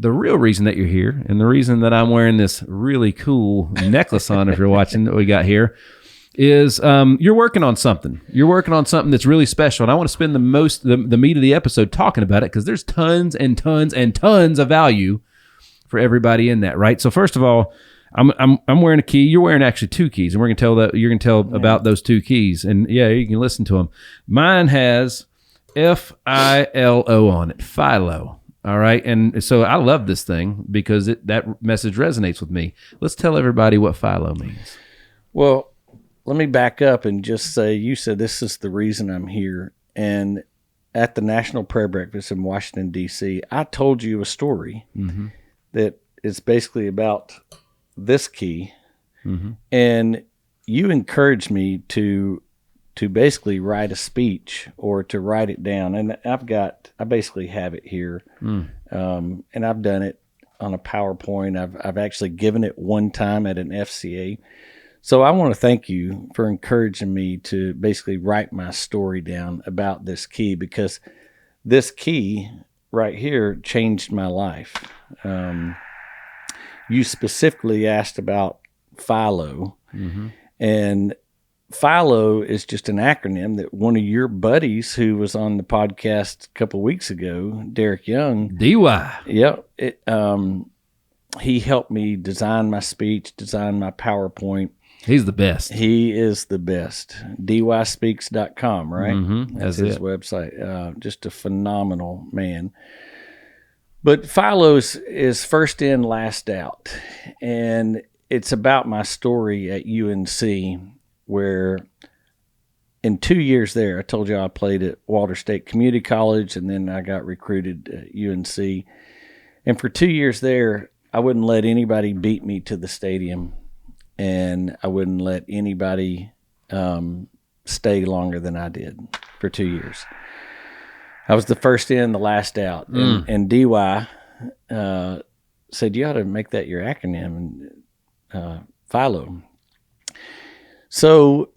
the real reason that you're here, and the reason that I'm wearing this really cool necklace on, if you're watching, that we got here, is you're working on something. You're working on something that's really special, and I want to spend the meat of the episode talking about it, because there's tons and tons and tons of value for everybody in that, right? So first of all, I'm wearing a key. You're wearing actually two keys, and you're gonna tell about those two keys, and yeah, you can listen to them. Mine has FILO on it, FILO. All right, and so I love this thing because that message resonates with me. Let's tell everybody what FILO means. Well, let me back up and just say, you said this is the reason I'm here. And at the National Prayer Breakfast in Washington, D.C., I told you a story that is basically about this key. And you encouraged me to basically write a speech or to write it down. And I basically have it here. And I've done it on a PowerPoint. I've actually given it one time at an FCA. So I want to thank you for encouraging me to basically write my story down about this key, because this key right here changed my life. You specifically asked about FILO, and FILO is just an acronym that one of your buddies who was on the podcast a couple of weeks ago, Derek Young. DY. Yep. He helped me design my speech, design my PowerPoint. He's the best. He is the best. dyspeaks.com, right? That's his it. website. Just a phenomenal man. But FILO is first in, last out. And it's about my story at UNC, where in 2 years there, I told you I played at Walter State Community College, and then I got recruited at UNC. And for 2 years there, I wouldn't let anybody beat me to the stadium, and I wouldn't let anybody stay longer than I did for 2 years. I was the first in, the last out. And DY said, you ought to make that your acronym, and FILO. So,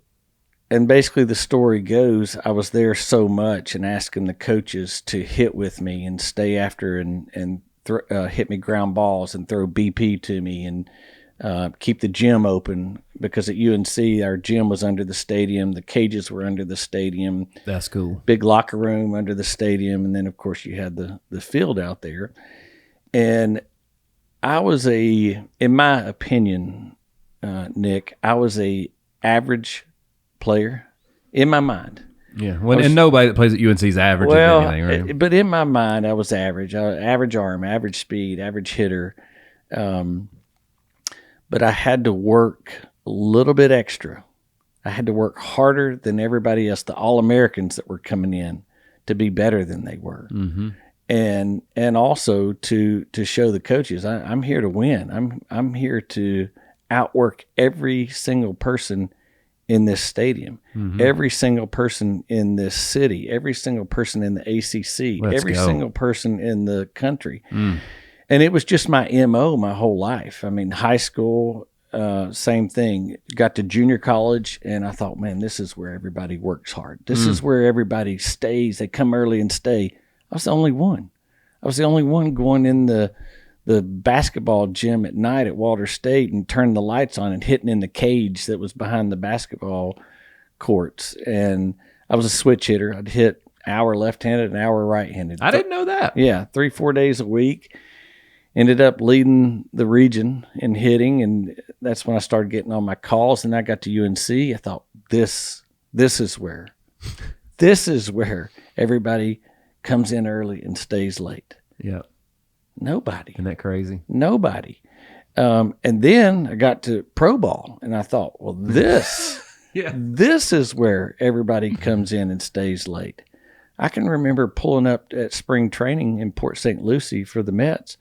and basically the story goes, I was there so much and asking the coaches to hit with me and stay after and hit me ground balls and throw BP to me and keep the gym open, because at UNC, our gym was under the stadium. The cages were under the stadium. That's cool. Big locker room under the stadium. And then, of course, you had the field out there. And I was in my opinion, Nick, I was a average player in my mind. Yeah, and nobody that plays at UNC is average at anything, right? But in my mind, I was average. Average arm, average speed, average hitter. But I had to work a little bit extra. I had to work harder than everybody else, the All-Americans that were coming in, to be better than they were. And also to show the coaches, I'm here to win. I'm here to outwork every single person in this stadium, every single person in this city, every single person in the ACC, every single person in the country. And it was just my MO my whole life. I mean, high school, same thing. Got to junior college, and I thought, man, this is where everybody works hard. This is where everybody stays. They come early and stay. I was the only one. I was the only one going in the basketball gym at night at Walter State and turning the lights on and hitting in the cage that was behind the basketball courts. And I was a switch hitter. I'd hit hour left-handed, an hour right-handed. I didn't know that. Yeah, 3-4 days a week. Ended up leading the region in hitting, and that's when I started getting on my calls. And I got to UNC. I thought, this is where everybody comes in early and stays late. Yeah. Nobody. Isn't that crazy? Nobody. And then I got to pro ball, and I thought, well, this is where everybody comes in and stays late. I can remember pulling up at spring training in Port St. Lucie for the Mets,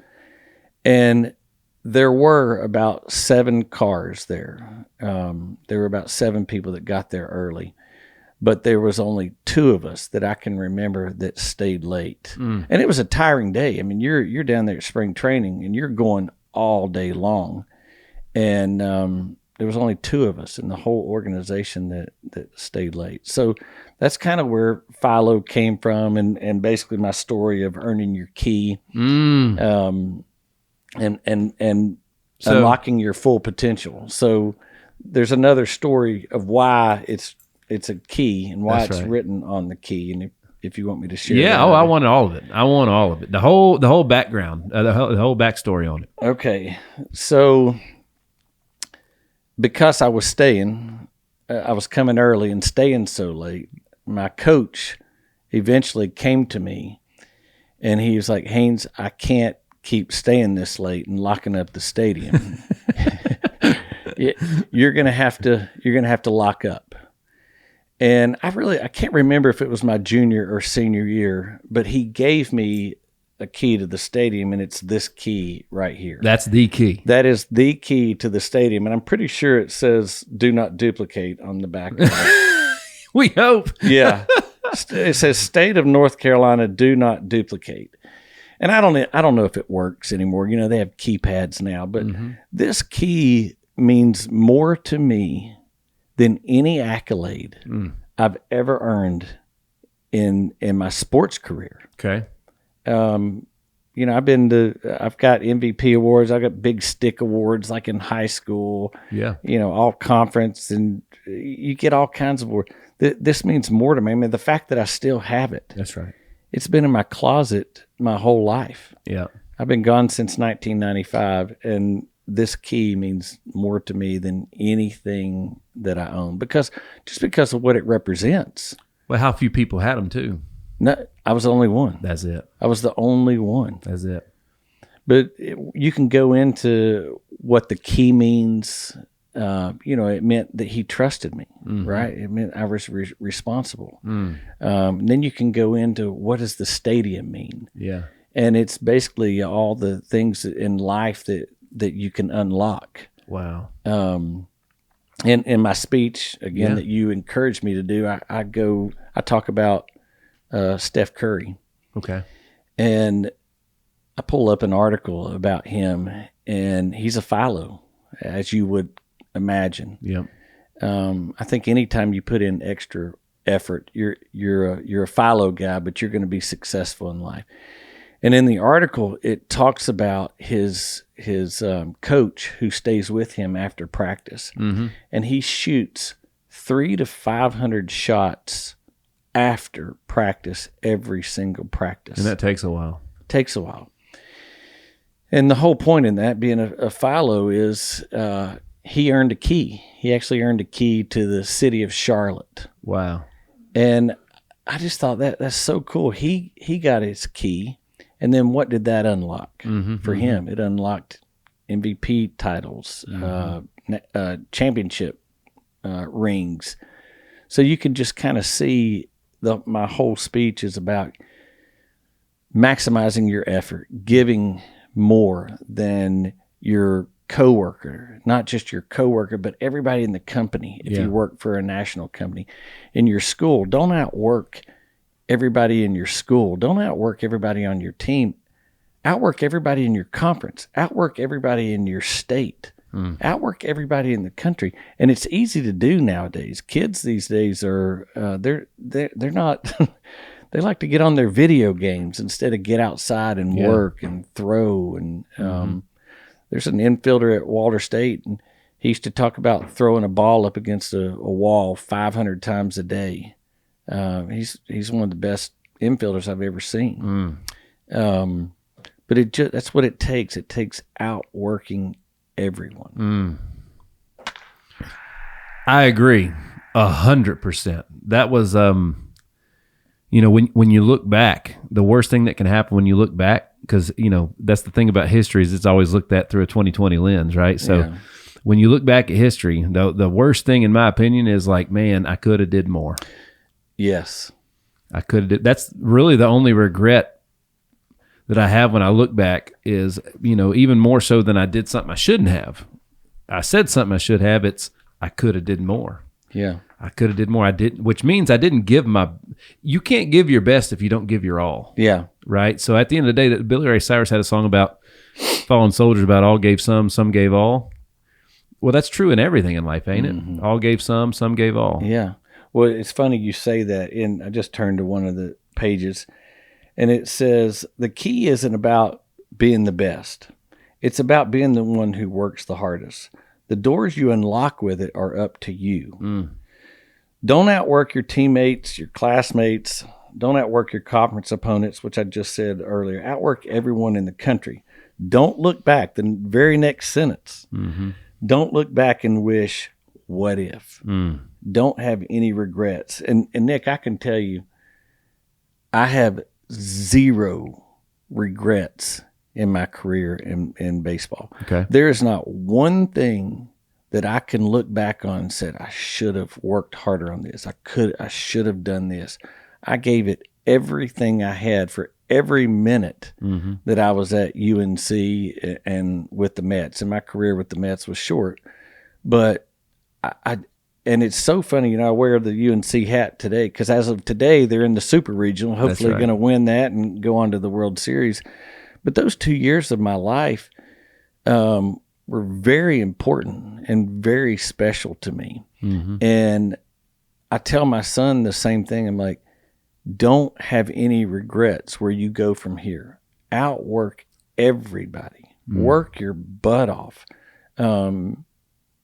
and there were about 7 cars there. There were about 7 people that got there early, but there was only 2 of us that I can remember that stayed late. And it was a tiring day. I mean, you're down there at spring training, and you're going all day long. And there was only 2 of us in the whole organization that stayed late. So that's kind of where FILO came from, and basically my story of earning your key. and unlocking your full potential. So there's another story of why it's a key and why it's written on the key. And if you want me to share, that, I want all of it. I want all of it. The whole background, the whole backstory on it. Okay, so because I was staying, I was coming early and staying so late. My coach eventually came to me, and he was like, "Haynes, I can't keep staying this late and locking up the stadium. You're gonna have to lock up." And I can't remember if it was my junior or senior year, but he gave me a key to the stadium, and it's this key right here. That's the key. That is the key to the stadium, and I'm pretty sure it says "Do not duplicate" on the back of it. We hope. Yeah, it says "State of North Carolina, do not duplicate." And I don't know if it works anymore. You know, they have keypads now, but this key means more to me than any accolade I've ever earned in my sports career. Okay. You know, I've got MVP awards. I got big stick awards like in high school. Yeah. You know, all conference, and you get all kinds of awards. This means more to me. I mean, the fact that I still have it. That's right. It's been in my closet my whole life. Yeah. I've been gone since 1995, and this key means more to me than anything that I own because of what it represents. Well, how few people had them too. No, I was the only one. That's it. I was the only one. That's it. But you can go into what the key means. You know, it meant that he trusted me, right? It meant I was responsible. Then you can go into what does the stadium mean? Yeah. And it's basically all the things in life that you can unlock. Wow. In my speech, again, that you encouraged me to do, I talk about Steph Curry. Okay. And I pull up an article about him, and he's a FILO, as you would imagine. Yep. I think anytime you put in extra effort, you're a FILO guy, but you're going to be successful in life. And in the article, it talks about his coach who stays with him after practice, and he shoots 300 to 500 shots after practice every single practice. And that takes a while. Takes a while. And the whole point in that, being a FILO, is he earned a key. He actually earned a key to the city of Charlotte. Wow. And I just thought that's so cool. He got his key. And then what did that unlock for him? It unlocked MVP titles, championship rings. So you can just kind of see my whole speech is about maximizing your effort, giving more than your coworker, not just your coworker, but everybody in the company. If you work for a national company, in your school, don't outwork everybody in your school. Don't outwork everybody on your team. Outwork everybody in your conference. Outwork everybody in your state. Outwork everybody in the country. And it's easy to do nowadays. Kids these days are they're not they like to get on their video games instead of get outside and work and throw. And there's an infielder at Walter State, and he used to talk about throwing a ball up against a wall 500 times a day. He's one of the best infielders I've ever seen. But that's what it takes. It takes outworking everyone. I agree 100%. That was, you know, when you look back, the worst thing that can happen when you look back, because, you know, that's the thing about history is it's always looked at through a 20/20 lens, right? So when you look back at history, the worst thing, in my opinion, is like, man, I could have did more. Yes. I could have. That's really the only regret that I have when I look back is, you know, even more so than I did something I shouldn't have. I said something I should have. It's I could have did more. Yeah. I could have did more. I didn't, which means I didn't give you can't give your best if you don't give your all. Yeah. Right. So at the end of the day, that Billy Ray Cyrus had a song about fallen soldiers, about all gave some gave all. Well, that's true in everything in life, ain't it? All gave some gave all. Yeah. Well, it's funny you say that. I just turned to one of the pages, and it says the key isn't about being the best. It's about being the one who works the hardest. The doors you unlock with it are up to you. Don't outwork your teammates, your classmates. Don't outwork your conference opponents, which I just said earlier. Outwork everyone in the country. Don't look back. The very next sentence. Don't look back and wish, what if? Don't have any regrets. And Nick, I can tell you, I have zero regrets in my career in baseball. Okay. There is not one thing that I can look back on and said, I should have worked harder on this. I should have done this. I gave it everything I had for every minute that I was at UNC and with the Mets. And my career with the Mets was short, but and it's so funny, I wear the UNC hat today because as of today, they're in the Super Regional, hopefully going to win that and go on to the World Series. But those 2 years of my life were very important and very special to me. And I tell my son the same thing. I'm like, don't have any regrets where you go from here. Outwork everybody. Work your butt off.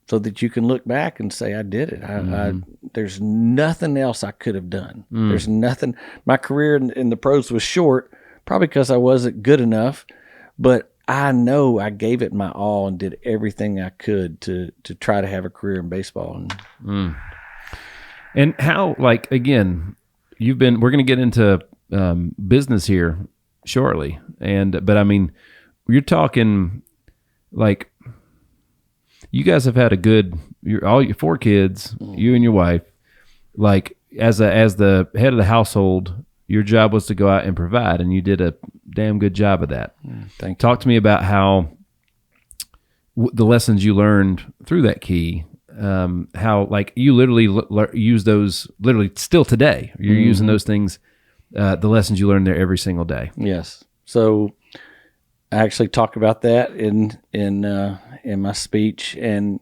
So that you can look back and say, I did it. There's nothing else I could have done. There's nothing. My career in the pros was short, probably because I wasn't good enough, but I know I gave it my all and did everything I could to try to have a career in baseball. And how, like, again, we're going to get into business here shortly. But I mean, you're talking like, you guys have had all your 4 kids, you and your wife, like as the head of the household, your job was to go out and provide, and you did a damn good job of that. Thank you. Talk to me about how the lessons you learned through that key, how like you literally use those literally still today. You're using those things, the lessons you learned there every single day. Yes. So I actually talk about that in my speech. And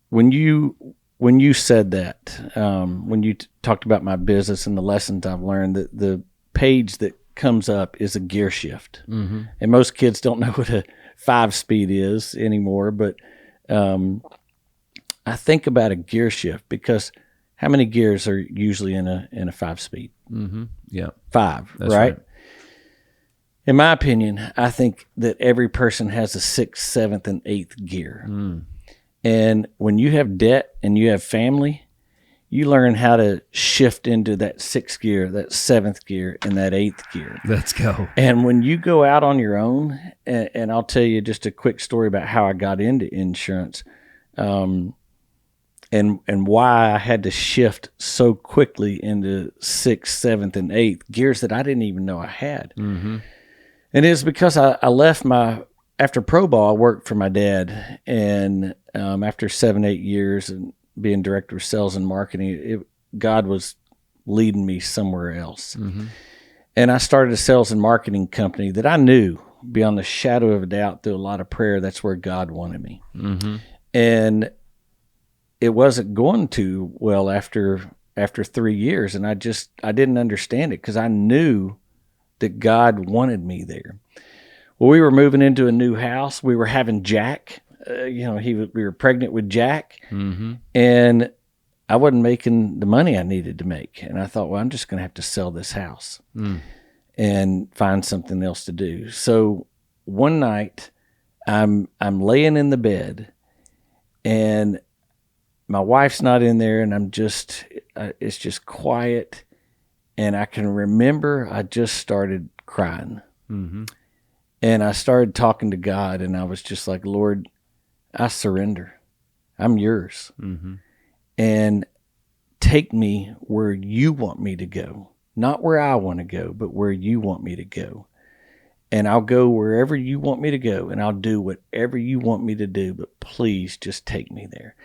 when you said that, when you talked about my business and the lessons I've learned, the page that comes up is a gear shift. And most kids don't know what a 5-speed is anymore, but I think about a gear shift because how many gears are usually in a 5-speed? Yeah. 5, That's right? In my opinion, I think that every person has a 6th, 7th, and 8th gear. And when you have debt and you have family, you learn how to shift into that 6th gear, that 7th gear, and that 8th gear. Let's go. And when you go out on your own, and I'll tell you just a quick story about how I got into insurance, and why I had to shift so quickly into 6th, 7th, and 8th gears that I didn't even know I had. And it's because I left after pro ball, I worked for my dad. And after 7-8 years and being director of sales and marketing, God was leading me somewhere else. And I started a sales and marketing company that I knew beyond the shadow of a doubt through a lot of prayer, that's where God wanted me. And it wasn't going too well after 3 years. And I didn't understand it because I knew that God wanted me there. Well, we were moving into a new house. We were having Jack. We were pregnant with Jack, and I wasn't making the money I needed to make. And I thought, well, I'm just going to have to sell this house and find something else to do. So one night, I'm laying in the bed, and my wife's not in there, and it's just quiet. And I can remember I just started crying. And I started talking to God, and I was just like, Lord, I surrender. I'm yours. And take me where you want me to go. Not where I want to go, but where you want me to go. And I'll go wherever you want me to go, and I'll do whatever you want me to do, but please just take me there.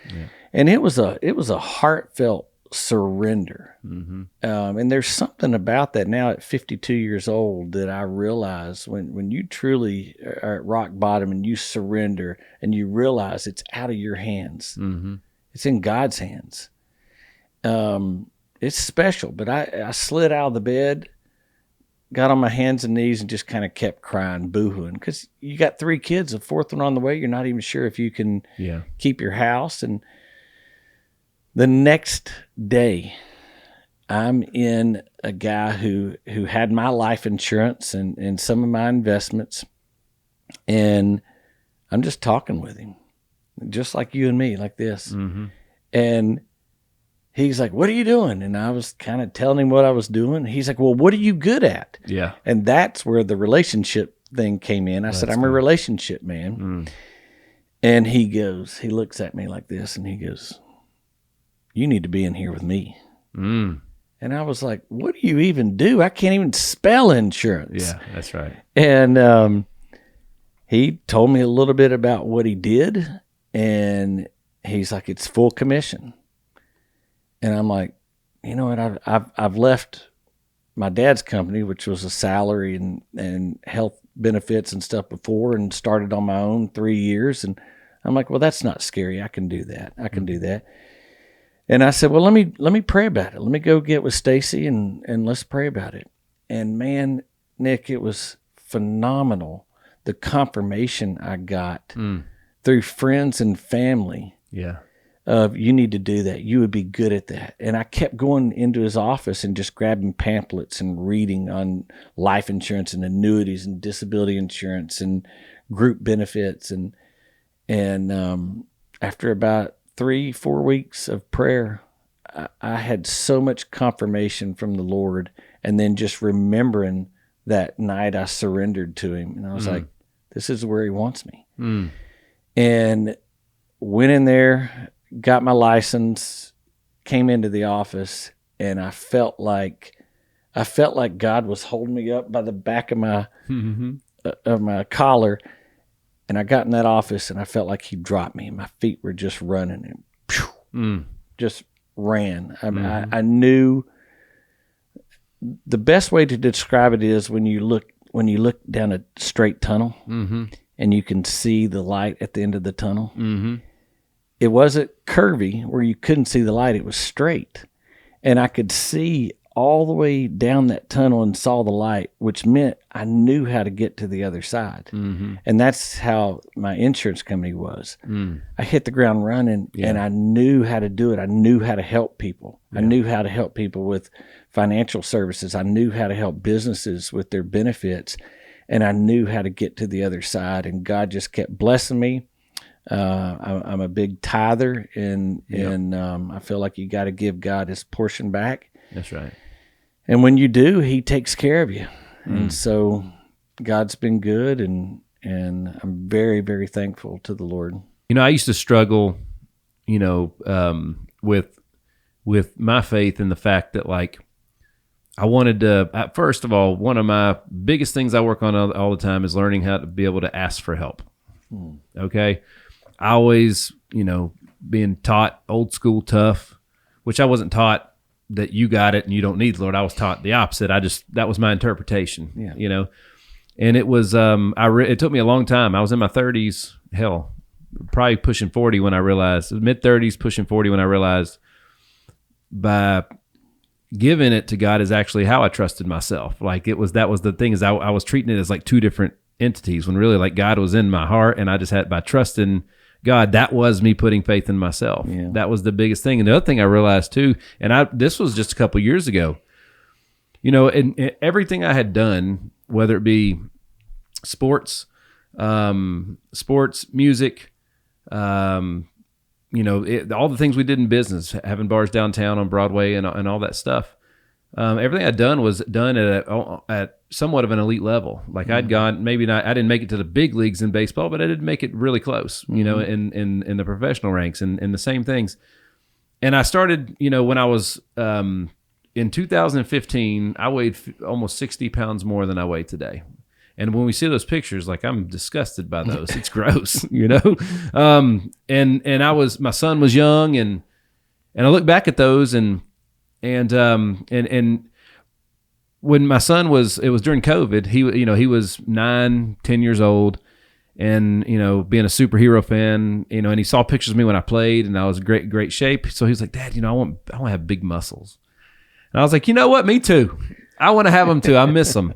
And it was a heartfelt surrender. And there's something about that now at 52 years old that I realize when you truly are at rock bottom and you surrender and you realize it's out of your hands. It's in God's hands. It's special. But I slid out of the bed, got on my hands and knees and just kind of kept crying, boohooing, because you got 3 kids, a 4th one on the way. You're not even sure if you can keep your house. And the next day, I'm in a guy who had my life insurance and some of my investments, and I'm just talking with him, just like you and me, like this. Mm-hmm. And he's like, "What are you doing?" And I was kind of telling him what I was doing. He's like, "Well, what are you good at?" Yeah. And that's where the relationship thing came in. I said, "I'm a relationship man." Mm. And he looks at me like this, and he goes, "You need to be in here with me." Mm. And I was like, "What do you even do? I can't even spell insurance." Yeah, that's right. And he told me a little bit about what he did, and he's like, "It's full commission." And I'm like, you know what? I've left my dad's company, which was a salary and health benefits and stuff before, and started on my own 3 years. And I'm like, well, that's not scary. I can do that. I can do that. And I said, well, let me pray about it. Let me go get with Stacy and let's pray about it. And man, Nick, it was phenomenal. The confirmation I got through friends and family. Yeah. You need to do that. You would be good at that. And I kept going into his office and just grabbing pamphlets and reading on life insurance and annuities and disability insurance and group benefits. And after about 3-4 weeks of prayer, I had so much confirmation from the Lord. And then just remembering that night I surrendered to him. And I was like, this is where he wants me. And went in there, got my license, came into the office, and I felt like God was holding me up by the back of my my collar. And I got in that office, and I felt like he dropped me, and my feet were just running, and just ran. I knew the best way to describe it is when you look down a straight tunnel, and you can see the light at the end of the tunnel. It wasn't curvy where you couldn't see the light. It was straight. And I could see all the way down that tunnel and saw the light, which meant I knew how to get to the other side. And that's how my insurance company was. I hit the ground running, and I knew how to do it. I knew how to help people. I knew how to help people with financial services. I knew how to help businesses with their benefits. And I knew how to get to the other side. And God just kept blessing me. I'm a big tither, and I feel like you got to give God his portion back. That's right. And when you do, he takes care of you. And so God's been good, and I'm very, very thankful to the Lord. You know, I used to struggle, with my faith and the fact that, like, I wanted to, first of all, one of my biggest things I work on all the time is learning how to be able to ask for help. Okay. I always, being taught old school tough, which I wasn't taught that you got it and you don't need the Lord. I was taught the opposite. That was my interpretation, and it was, it took me a long time. I was in my 30s, probably pushing 40 when I realized, mid 30s, pushing 40 when I realized by giving it to God is actually how I trusted myself. Like that was the thing, is I was treating it as like two different entities, when really like God was in my heart, and I just had, by trusting God, that was me putting faith in myself. That was the biggest thing. And the other thing I realized too, and this was just a couple of years ago, and everything I had done, whether it be sports, music, all the things we did in business, having bars downtown on Broadway and all that stuff. Everything I'd done was done at somewhat of an elite level. Like I'd gone, maybe not, I didn't make it to the big leagues in baseball, but I did make it really close, in the professional ranks and the same things. And I started, when I was, in 2015, I weighed almost 60 pounds more than I weigh today. And when we see those pictures, like, I'm disgusted by those. It's gross, and my son was young, and I look back at those and when my son it was during COVID, he was 9-10 years old, and, being a superhero fan, and he saw pictures of me when I played, and I was in great shape. So he was like, Dad, I want to have big muscles. And I was like, you know what? Me too. I want to have them too. I miss them.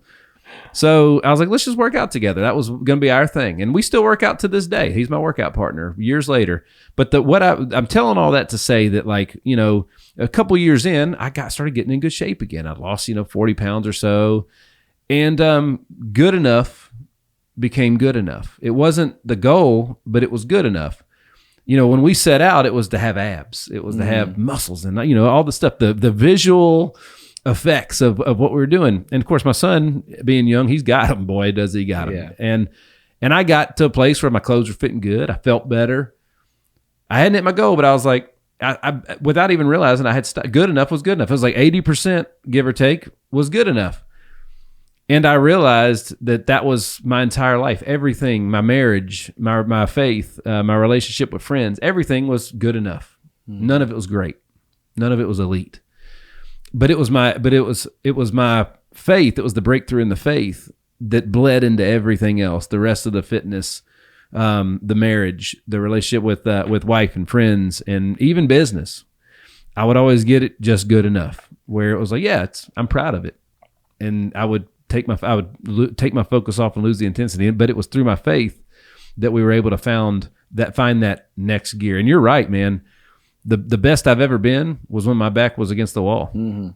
So I was like, let's just work out together. That was going to be our thing. And we still work out to this day. He's my workout partner years later. But I'm telling all that to say that, like, you know, a couple years in, I started getting in good shape again. I lost, 40 pounds or so. And good enough became good enough. It wasn't the goal, but it was good enough. When we set out, it was to have abs. It was to have muscles and, all the stuff, the visual effects of what we were doing. And of course, my son, being young, he's got them. Boy, does he got them. Yeah. And I got to a place where my clothes were fitting good. I felt better. I hadn't hit my goal, but I was like, I without even realizing I had good enough was good enough. It was like 80%, give or take, was good enough. And I realized that was my entire life. Everything, my marriage, my faith, my relationship with friends, everything was good enough. None of it was great. None of it was elite. But it was my faith. It was the breakthrough in the faith that bled into everything else. The rest of the fitness, the marriage, the relationship with wife and friends, and even business. I would always get it just good enough, where it was like, yeah, I'm proud of it, and I would take my focus off and lose the intensity. But it was through my faith that we were able to find that next gear. And you're right, man. The best I've ever been was when my back was against the wall. Mm-hmm.